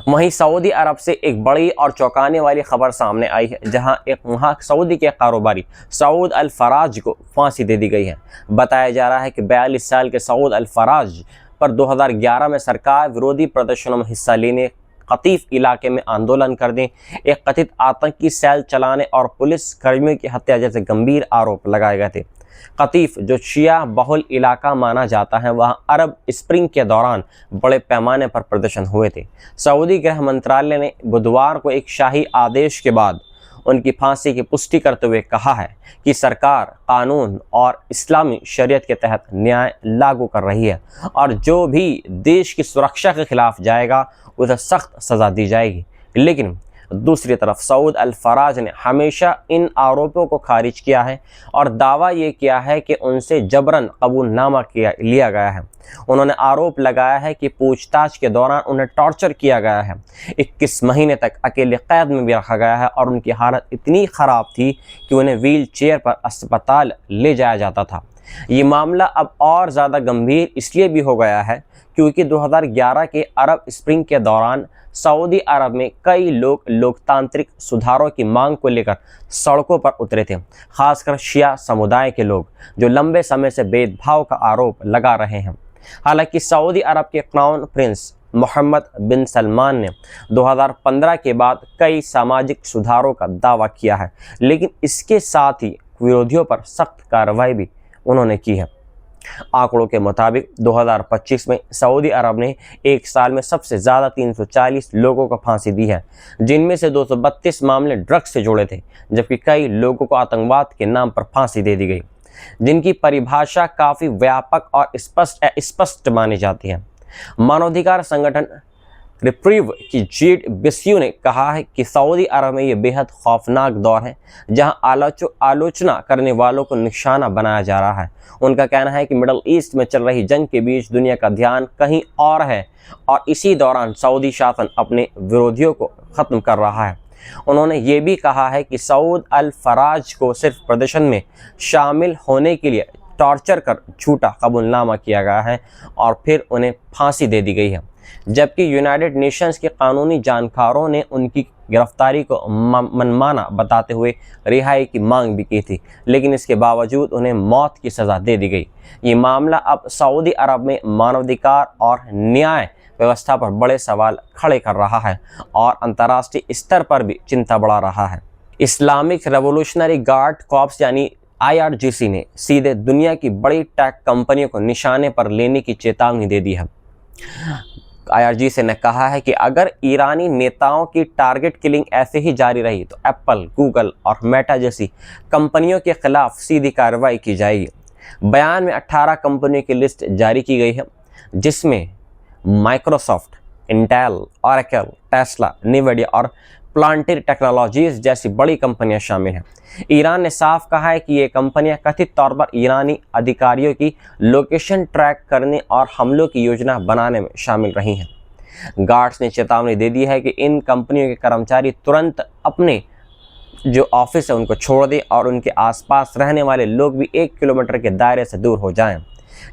वहीं सऊदी अरब से एक बड़ी और चौंकाने वाली खबर सामने आई है, जहां एक वहां सऊदी के कारोबारी सऊद अल फराज को फांसी दे दी गई है। बताया जा रहा है कि 42 साल के सऊद अल फराज पर 2011 में सरकार विरोधी प्रदर्शनों में हिस्सा लेने, कतीफ इलाके में आंदोलन करने, एक कथित आतंकी सेल चलाने और पुलिस कर्मियों की हत्या जैसे गंभीर आरोप लगाए गए थे। कतीफ, जो शिया बहुल इलाका माना जाता है, वहां अरब स्प्रिंग के दौरान बड़े पैमाने पर प्रदर्शन हुए थे। सऊदी गृह मंत्रालय ने बुधवार को एक शाही आदेश के बाद उनकी फांसी की पुष्टि करते हुए कहा है कि सरकार कानून और इस्लामी शरीयत के तहत न्याय लागू कर रही है और जो भी देश की सुरक्षा के खिलाफ जाएगा उसे सख्त सज़ा दी जाएगी। लेकिन दूसरी तरफ सऊद अल फराज ने हमेशा इन आरोपों को खारिज किया है और दावा ये किया है कि उनसे जबरन कबूलनामा लिया गया है। उन्होंने आरोप लगाया है कि पूछताछ के दौरान उन्हें टॉर्चर किया गया है, 21 महीने तक अकेले कैद में भी रखा गया है और उनकी हालत इतनी ख़राब थी कि उन्हें व्हील चेयर पर अस्पताल ले जाया जाता था। ये मामला अब और ज़्यादा गंभीर इसलिए भी हो गया है क्योंकि 2011 के अरब स्प्रिंग के दौरान सऊदी अरब में कई लोग लोकतांत्रिक सुधारों की मांग को लेकर सड़कों पर उतरे थे, खासकर शिया समुदाय के लोग जो लंबे समय से भेदभाव का आरोप लगा रहे हैं। हालांकि सऊदी अरब के क्राउन प्रिंस मोहम्मद बिन सलमान ने 2015 के बाद कई सामाजिक सुधारों का दावा किया है, लेकिन इसके साथ ही विरोधियों पर सख्त कार्रवाई भी उन्होंने की है। आंकड़ों के मुताबिक 2025 में सऊदी अरब ने एक साल में सबसे ज़्यादा 340 लोगों को फांसी दी है, जिनमें से 232 मामले ड्रग्स से जुड़े थे, जबकि कई लोगों को आतंकवाद के नाम पर फांसी दे दी गई, जिनकी परिभाषा काफ़ी व्यापक और स्पष्ट मानी जाती है। मानवाधिकार संगठन रिप्रीव की जीड बिस्यू ने कहा है कि सऊदी अरब में ये बेहद खौफनाक दौर है जहां आलोचना करने वालों को निशाना बनाया जा रहा है। उनका कहना है कि मिडल ईस्ट में चल रही जंग के बीच दुनिया का ध्यान कहीं और है और इसी दौरान सऊदी शासन अपने विरोधियों को ख़त्म कर रहा है। उन्होंने ये भी कहा है कि सऊद अल फराज को सिर्फ प्रदर्शन में शामिल होने के लिए टॉर्चर कर झूठा कबूलनामा किया गया है और फिर उन्हें फांसी दे दी गई है, जबकि यूनाइटेड नेशंस के कानूनी जानकारों ने उनकी गिरफ्तारी को मनमाना बताते हुए रिहाई की मांग भी की थी, लेकिन इसके बावजूद उन्हें मौत की सज़ा दे दी गई। ये मामला अब सऊदी अरब में मानवाधिकार और न्याय व्यवस्था पर बड़े सवाल खड़े कर रहा है और अंतर्राष्ट्रीय स्तर पर भी चिंता बढ़ा रहा है। इस्लामिक रेवोल्यूशनरी गार्ड कॉर्प्स यानी IRGC ने सीधे दुनिया की बड़ी टेक कंपनियों को निशाने पर लेने की चेतावनी दे दी है। IRGC ने कहा है कि अगर ईरानी नेताओं की टारगेट किलिंग ऐसे ही जारी रही तो एप्पल, गूगल और मेटा जैसी कंपनियों के खिलाफ सीधी कार्रवाई की जाएगी। बयान में 18 कंपनियों की लिस्ट जारी की गई है, जिसमें माइक्रोसॉफ्ट, इंटेल, ओरेकल, टेस्ला, निविडिया और प्लांटेर टेक्नोलॉजीज जैसी बड़ी कंपनियां शामिल हैं। ईरान ने साफ कहा है कि ये कंपनियां कथित तौर पर ईरानी अधिकारियों की लोकेशन ट्रैक करने और हमलों की योजना बनाने में शामिल रही हैं। गार्ड्स ने चेतावनी दे दी है कि इन कंपनियों के कर्मचारी तुरंत अपने जो ऑफिस है उनको छोड़ दें और उनके आसपास रहने वाले लोग भी 1 किलोमीटर के दायरे से दूर हो जाएं।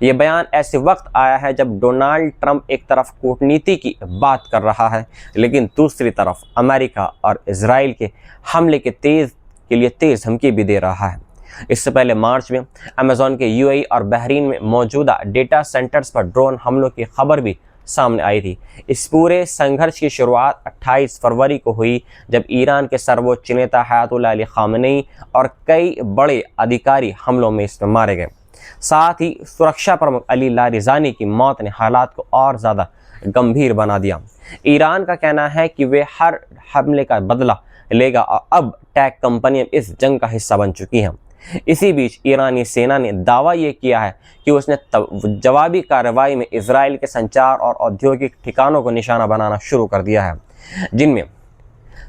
ये बयान ऐसे वक्त आया है जब डोनाल्ड ट्रंप एक तरफ कूटनीति की बात कर रहा है, लेकिन दूसरी तरफ अमेरिका और इजराइल के हमले के लिए तेज़ धमकी भी दे रहा है। इससे पहले मार्च में अमेज़न के UAE और बहरीन में मौजूदा डेटा सेंटर्स पर ड्रोन हमलों की खबर भी सामने आई थी। इस पूरे संघर्ष की शुरुआत 28 फरवरी को हुई, जब ईरान के सर्वोच्च नेता अयतुल्लाह अली ख़ामेनी और कई बड़े अधिकारी हमलों में इसमें मारे गए। साथ ही सुरक्षा प्रमुख अली लारिजानी की मौत ने हालात को और ज़्यादा गंभीर बना दिया। ईरान का कहना है कि वे हर हमले का बदला लेगा और अब टेक कंपनियां इस जंग का हिस्सा बन चुकी हैं। इसी बीच ईरानी सेना ने दावा ये किया है कि उसने जवाबी कार्रवाई में इजराइल के संचार और औद्योगिक ठिकानों को निशाना बनाना शुरू कर दिया है, जिनमें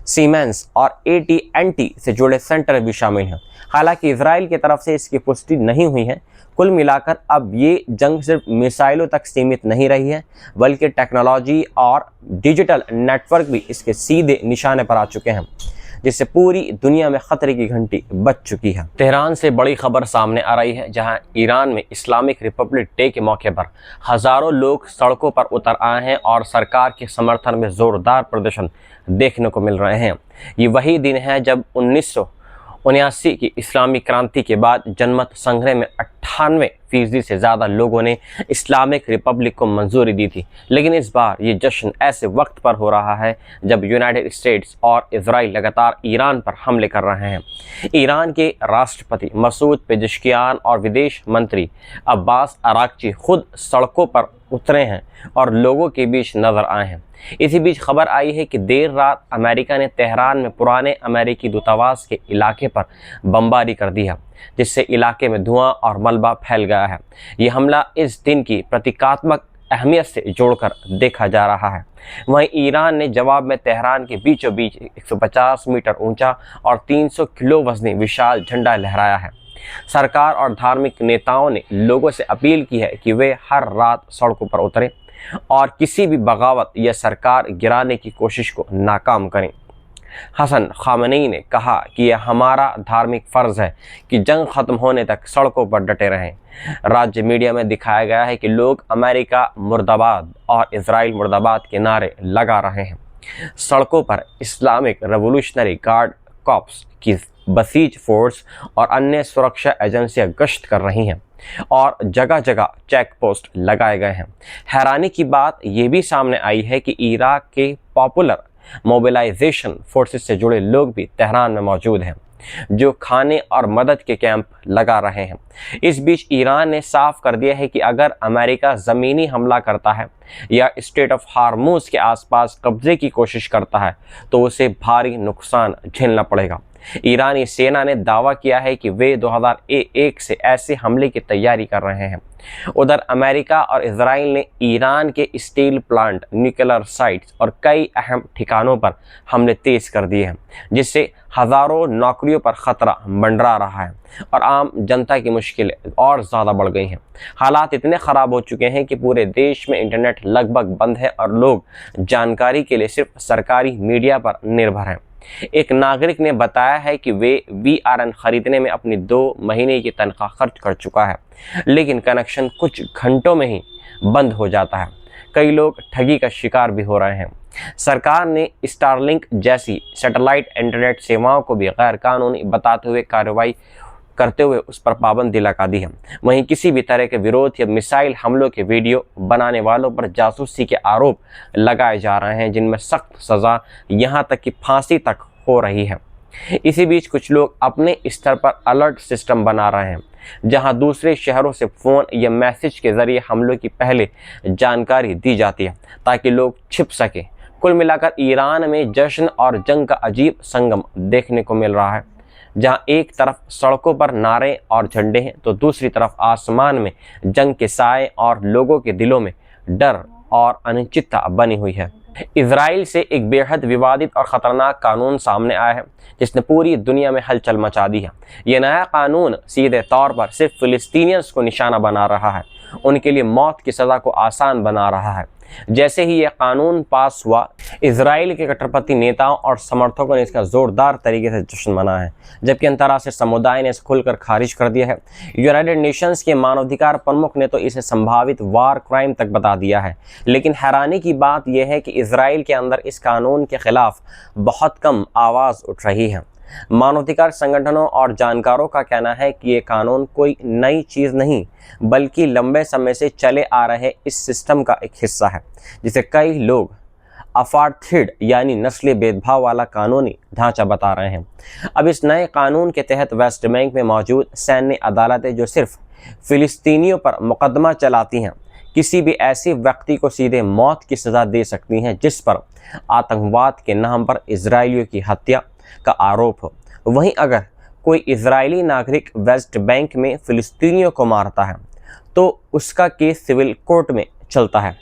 सीमेंस और AT&T से जुड़े सेंटर भी शामिल हैं। हालांकि इजराइल की तरफ से इसकी पुष्टि नहीं हुई है। कुल मिलाकर अब ये जंग सिर्फ मिसाइलों तक सीमित नहीं रही है, बल्कि टेक्नोलॉजी और डिजिटल नेटवर्क भी इसके सीधे निशाने पर आ चुके हैं। जिससे पूरी दुनिया में खतरे की घंटी बज चुकी है। तेहरान से बड़ी खबर सामने आ रही है, जहां ईरान में इस्लामिक रिपब्लिक डे के मौके पर हजारों लोग सड़कों पर उतर आए हैं और सरकार के समर्थन में जोरदार प्रदर्शन देखने को मिल रहे हैं। ये वही दिन है जब 1979 की इस्लामी क्रांति के बाद जनमत संग्रह में 98% से ज़्यादा लोगों ने इस्लामिक रिपब्लिक को मंजूरी दी थी। लेकिन इस बार ये जश्न ऐसे वक्त पर हो रहा है जब यूनाइटेड स्टेट्स और इजराइल लगातार ईरान पर हमले कर रहे हैं। ईरान के राष्ट्रपति मसूद पेजेश्कियान और विदेश मंत्री अब्बास अराक्ची खुद सड़कों पर उतरे हैं और लोगों के बीच नजर आए हैं। इसी बीच खबर आई है कि देर रात अमेरिका ने तेहरान में पुराने अमेरिकी दूतावास के इलाके पर बमबारी कर दी है, जिससे इलाके में धुआं और मलबा फैल गया है। ये हमला इस दिन की प्रतीकात्मक अहमियत से जोड़कर देखा जा रहा है। वहीं ईरान ने जवाब में तेहरान के बीचों बीच 150 मीटर ऊंचा और 300 किलो वजनी विशाल झंडा लहराया है। सरकार और धार्मिक नेताओं ने लोगों से अपील की है कि वे हर रात सड़कों पर उतरें और किसी भी बगावत या सरकार गिराने की कोशिश को नाकाम करें। हसन खामनेई ने कहा कि यह हमारा धार्मिक फ़र्ज़ है कि जंग ख़त्म होने तक सड़कों पर डटे रहें। राज्य मीडिया में दिखाया गया है कि लोग अमेरिका मुर्दाबाद और इजराइल मुर्दाबाद के नारे लगा रहे हैं। सड़कों पर इस्लामिक रेवोल्यूशनरी गार्ड कॉर्प्स की बसीज फोर्स और अन्य सुरक्षा एजेंसियां गश्त कर रही हैं और जगह जगह चेक पोस्ट लगाए गए हैं। हैरानी की बात यह भी सामने आई है कि इराक के पॉपुलर मोबिलाइजेशन फोर्सेस से जुड़े लोग भी तेहरान में मौजूद हैं, जो खाने और मदद के कैंप लगा रहे हैं। इस बीच ईरान ने साफ कर दिया है कि अगर अमेरिका ज़मीनी हमला करता है या स्ट्रेट ऑफ हार्मूज के आसपास कब्जे की कोशिश करता है तो उसे भारी नुकसान झेलना पड़ेगा। ईरानी सेना ने दावा किया है कि वे 2001 से ऐसे हमले की तैयारी कर रहे हैं। उधर अमेरिका और इजराइल ने ईरान के स्टील प्लांट, न्यूक्लियर साइट्स और कई अहम ठिकानों पर हमले तेज कर दिए हैं, जिससे हज़ारों नौकरियों पर खतरा मंडरा रहा है और आम जनता की मुश्किलें और ज़्यादा बढ़ गई हैं। हालात इतने ख़राब हो चुके हैं कि पूरे देश में इंटरनेट लगभग बंद है और लोग जानकारी के लिए सिर्फ सरकारी मीडिया पर निर्भर हैं। एक नागरिक ने बताया है कि वे VRN खरीदने में अपनी 2 महीने की तनख्वाह खर्च कर चुका है, लेकिन कनेक्शन कुछ घंटों में ही बंद हो जाता है। कई लोग ठगी का शिकार भी हो रहे हैं। सरकार ने स्टारलिंक जैसी सैटेलाइट इंटरनेट सेवाओं को भी गैर कानूनी बताते हुए कार्रवाई करते हुए उस पर पाबंदी लगा दी है। वहीं किसी भी तरह के विरोध या मिसाइल हमलों के वीडियो बनाने वालों पर जासूसी के आरोप लगाए जा रहे हैं, जिनमें सख्त सज़ा यहां तक कि फांसी तक हो रही है। इसी बीच कुछ लोग अपने स्तर पर अलर्ट सिस्टम बना रहे हैं, जहां दूसरे शहरों से फ़ोन या मैसेज के ज़रिए हमलों की पहले जानकारी दी जाती है ताकि लोग छिप सकें। कुल मिलाकर ईरान में जश्न और जंग का अजीब संगम देखने को मिल रहा है, जहां एक तरफ सड़कों पर नारे और झंडे हैं तो दूसरी तरफ आसमान में जंग के साए और लोगों के दिलों में डर और अनिश्चितता बनी हुई है। इजराइल से एक बेहद विवादित और ख़तरनाक कानून सामने आया है, जिसने पूरी दुनिया में हलचल मचा दी है। यह नया कानून सीधे तौर पर सिर्फ फिलिस्तीनियंस को निशाना बना रहा है, उनके लिए मौत की सज़ा को आसान बना रहा है। जैसे ही यह कानून पास हुआ, इजराइल के कट्टरपंथी नेताओं और समर्थकों ने इसका जोरदार तरीके से जश्न मनाया है, जबकि अंतर्राष्ट्रीय समुदाय ने इसे खुलकर खारिज कर दिया है। यूनाइटेड नेशंस के मानवाधिकार प्रमुख ने तो इसे संभावित वार क्राइम तक बता दिया है। लेकिन हैरानी की बात यह है कि इजराइल के अंदर इस कानून के खिलाफ बहुत कम आवाज़ उठ रही है। मानवाधिकार संगठनों और जानकारों का कहना है कि ये कानून कोई नई चीज़ नहीं, बल्कि लंबे समय से चले आ रहे इस सिस्टम का एक हिस्सा है, जिसे कई लोग अपार्थाइड यानी नस्ली भेदभाव वाला कानूनी ढांचा बता रहे हैं। अब इस नए कानून के तहत वेस्ट बैंक में मौजूद सैन्य अदालतें जो सिर्फ फिलिस्तीनियों पर मुकदमा चलाती हैं, किसी भी ऐसे व्यक्ति को सीधे मौत की सज़ा दे सकती हैं जिस पर आतंकवाद के नाम पर इजरायलियों की हत्या का आरोप हो। वहीं अगर कोई इजरायली नागरिक वेस्ट बैंक में फिलिस्तीनियों को मारता है तो उसका केस सिविल कोर्ट में चलता है।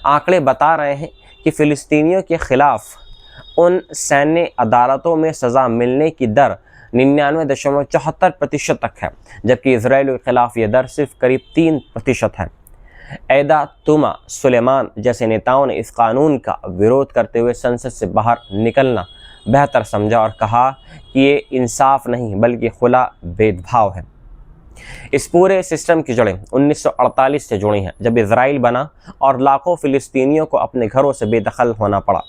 आंकड़े बता रहे हैं कि फिलिस्तीनियों के खिलाफ उन सैन्य अदालतों में सज़ा मिलने की दर 99.74% तक है, जबकि इजराइल के खिलाफ यह दर सिर्फ करीब 3% है। ऐदा तुमा सुलेमान जैसे नेताओं ने इस कानून का विरोध करते हुए संसद से बाहर निकलना बेहतर समझा और कहा कि ये इंसाफ नहीं बल्कि खुला भेदभाव है। इस पूरे सिस्टम की जड़ें 1948 से जुड़ी हैं, जब इजराइल बना और लाखों फ़िलिस्तीनियों को अपने घरों से बेदखल होना पड़ा।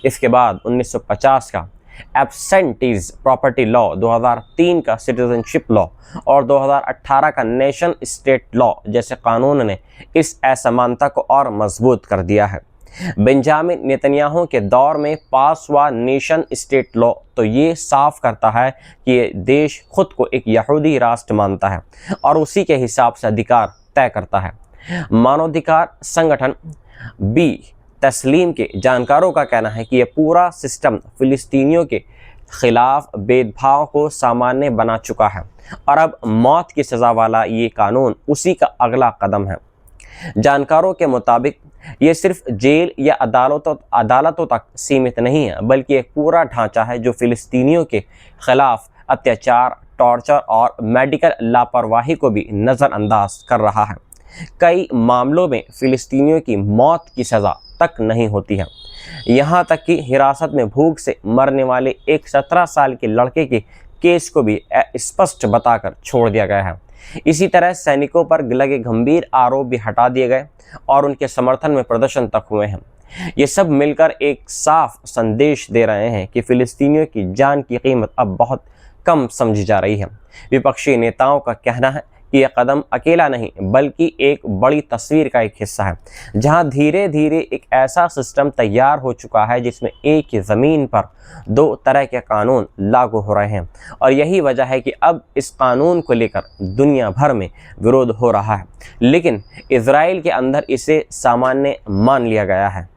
इसके बाद 1950 का एब्सेंटीज प्रॉपर्टी लॉ, 2003 का सिटीजनशिप लॉ और 2018 का नेशन स्टेट लॉ जैसे कानून ने इस असमानता को और मजबूत कर दिया है। बेंजामिन नेतन्याहू के दौर में पास हुआ नेशन स्टेट लॉ तो ये साफ करता है कि ये देश खुद को एक यहूदी राष्ट्र मानता है और उसी के हिसाब से अधिकार तय करता है। मानवाधिकार संगठन बी तस्लीम के जानकारों का कहना है कि यह पूरा सिस्टम फिलिस्तीनियों के खिलाफ भेदभाव को सामान्य बना चुका है और अब मौत की सज़ा वाला ये कानून उसी का अगला कदम है। जानकारों के मुताबिक ये सिर्फ जेल या अदालतों तक सीमित नहीं है, बल्कि एक पूरा ढांचा है जो फिलिस्तीनियों के खिलाफ अत्याचार, टॉर्चर और मेडिकल लापरवाही को भी नज़रअंदाज कर रहा है। कई मामलों में फिलिस्तीनियों की मौत की सज़ा तक नहीं होती है। यहाँ तक कि हिरासत में भूख से मरने वाले एक 17 साल के लड़के के केस को भी स्पष्ट बताकर छोड़ दिया गया है। इसी तरह सैनिकों पर लगे गंभीर आरोप भी हटा दिए गए और उनके समर्थन में प्रदर्शन तक हुए हैं। ये सब मिलकर एक साफ संदेश दे रहे हैं कि फिलिस्तीनियों की जान की कीमत अब बहुत कम समझी जा रही है। विपक्षी नेताओं का कहना है कि यह कदम अकेला नहीं बल्कि एक बड़ी तस्वीर का एक हिस्सा है, जहां धीरे धीरे एक ऐसा सिस्टम तैयार हो चुका है जिसमें एक ही ज़मीन पर दो तरह के कानून लागू हो रहे हैं और यही वजह है कि अब इस कानून को लेकर दुनिया भर में विरोध हो रहा है, लेकिन इजराइल के अंदर इसे सामान्य मान लिया गया है।